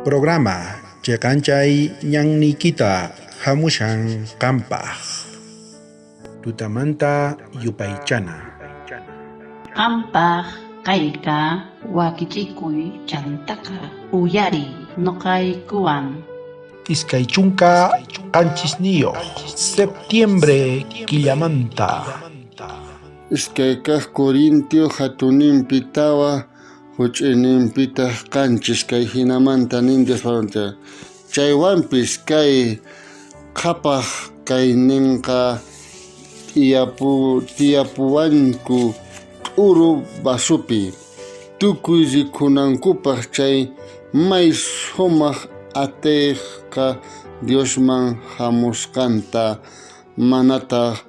Programa Cheqanchay ñannikita hamushan qampaq. Tutamanta yupaychana. Qampaq kayqa wakichikuy chantaka uyari noqaykuwan. Iskay chunka qanchisniyoq septiembre killamanta. Iskay kaq Corintio hatuninpi tawa huch'iyninpitaq qanchis kay hinamanta nindios paronta. Chaywanpis kay qhapaq kay ninqa tiyapuwanku t'uru basupi tukuy rikhunankupaq chay may sumaq atiyqa Diosman hamusqanta manataq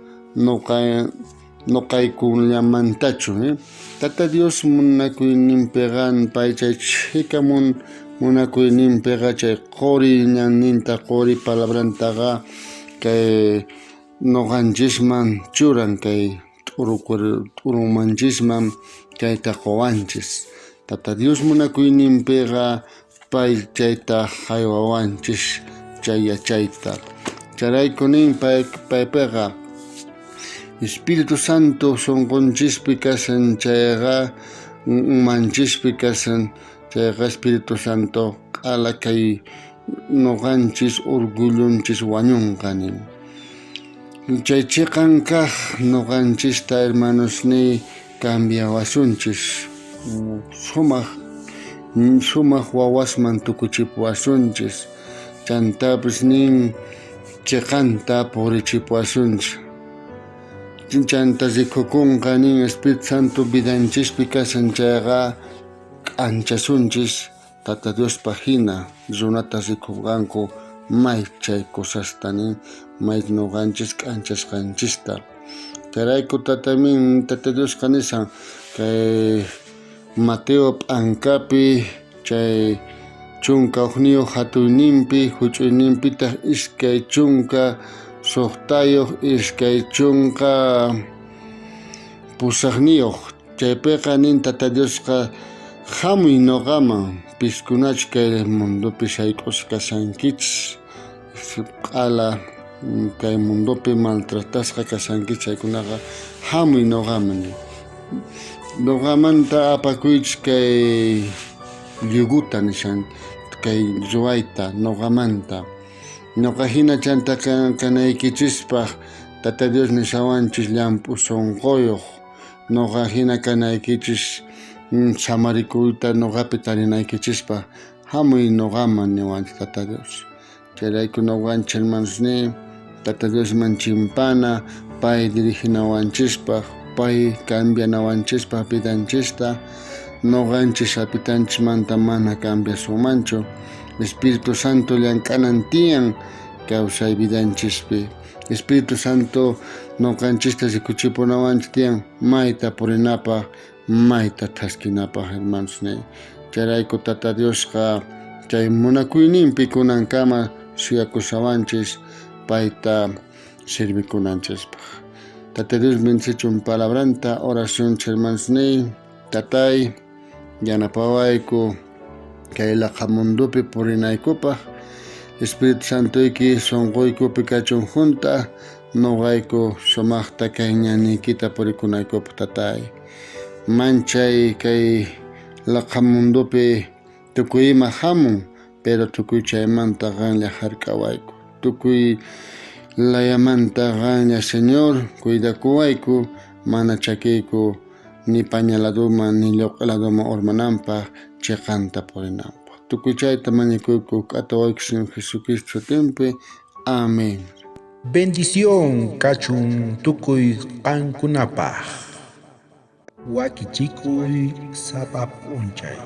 nuqaykullamantachu. Tata Dios munakuyninpiqa pay chay chikamun munakuyninpiqa chay quri ñanninta quri palabrantaqa kay nuqanchisman churan kay t'urumanchisman chayta quwanchis. Tata Dios munakuyninpiqa pay chayta haywawanchis chay yachayta. Charayku nin paypiqa Espíritu Santo sunqunchishpi kasan chayqa manchispi kasan chayqa Espíritu Santo q'ala kay nuqanchis orgullunchis wañunqa nin. Chay chiqan kaq nuqanchista hermanosni cambiawasunchis sumaq wawasman tukuchipuwasunchis chantapis nin chiqanta purichipuwasunchis. Chanta rikhukunqa nin Espíritu Santo vidanchispi kasan chayqa k'anchasunchis Tata Diospa hina runata rikhuwanku may chay kusasta nin may nuqanchis k'anchasqanchista. Chayrayku Tata Diosqa nisan kay Mateo p'ankapi chay chunka uqniyuq hatuyninpi huch'uyninpitaq iskay chunka suqtayuq iskay chunka pusaqniyuq chaypiqa nin Tata Diosqa hamuy nuqaman piskunach kay mundupi sayk'usqa kasankichis q'ala kay mundupi maltratasqa kasankichis chaykunaqa hamuy nuqaman nuqamanta apakuychis kay yuguta nishan kay ruwayta nuqamanta nuqa hina chanta kanaykichispa Tata Dios nishawanchis llampu sunquyuq nuqa hina kanaykichis samarikuyta nuqapi tarinaykichispa hamuy nuqaman niwanchis Tata Dios. Chayrayku nuqanchis hermanosni Tata Diosman chimpana pay diriginawanchispa pay cambianawanchispa vidanchista nuqanchis hapitanchimanta mana cambiasumanchu. Espíritu Santo llank'anan tiyan kawsay vidanchispi. Espíritu Santo nuqanchista rikuchipunawanchis tiyan mayta purinapaq mayta thaskinapaq hermanosni. Chayrayku Tata Diosqa chay munakuyninpi kunankama suyakushawanchis payta sirvikunanchispaq. Tata Dios bendicichun palabranta oración hermanosni. Tatay yanapawayku kay laqa mundupi purinaykupaq Espíritu Santoyki sunquykupi kachun junta nuqayku sumaqta kay ñanikita purikunaykupaq Tatay. Manchay kay laqa mundupi tukuy ima hamun pero tukuy chaymanta qanlla hark'awayku. Tukuy layamanta qanlla Señor cuidakuwayku mana chakiyku ni pañaladuman ni lluq'aladuman urmananpaq chiqanta purinanpaq. Tukuy chayta mañakuyku k'atawayku Señor Jesucristo sutinpi. Amén. Bendición kachun tukuy qankunapaq. Wakichikuy sapa p'unchay.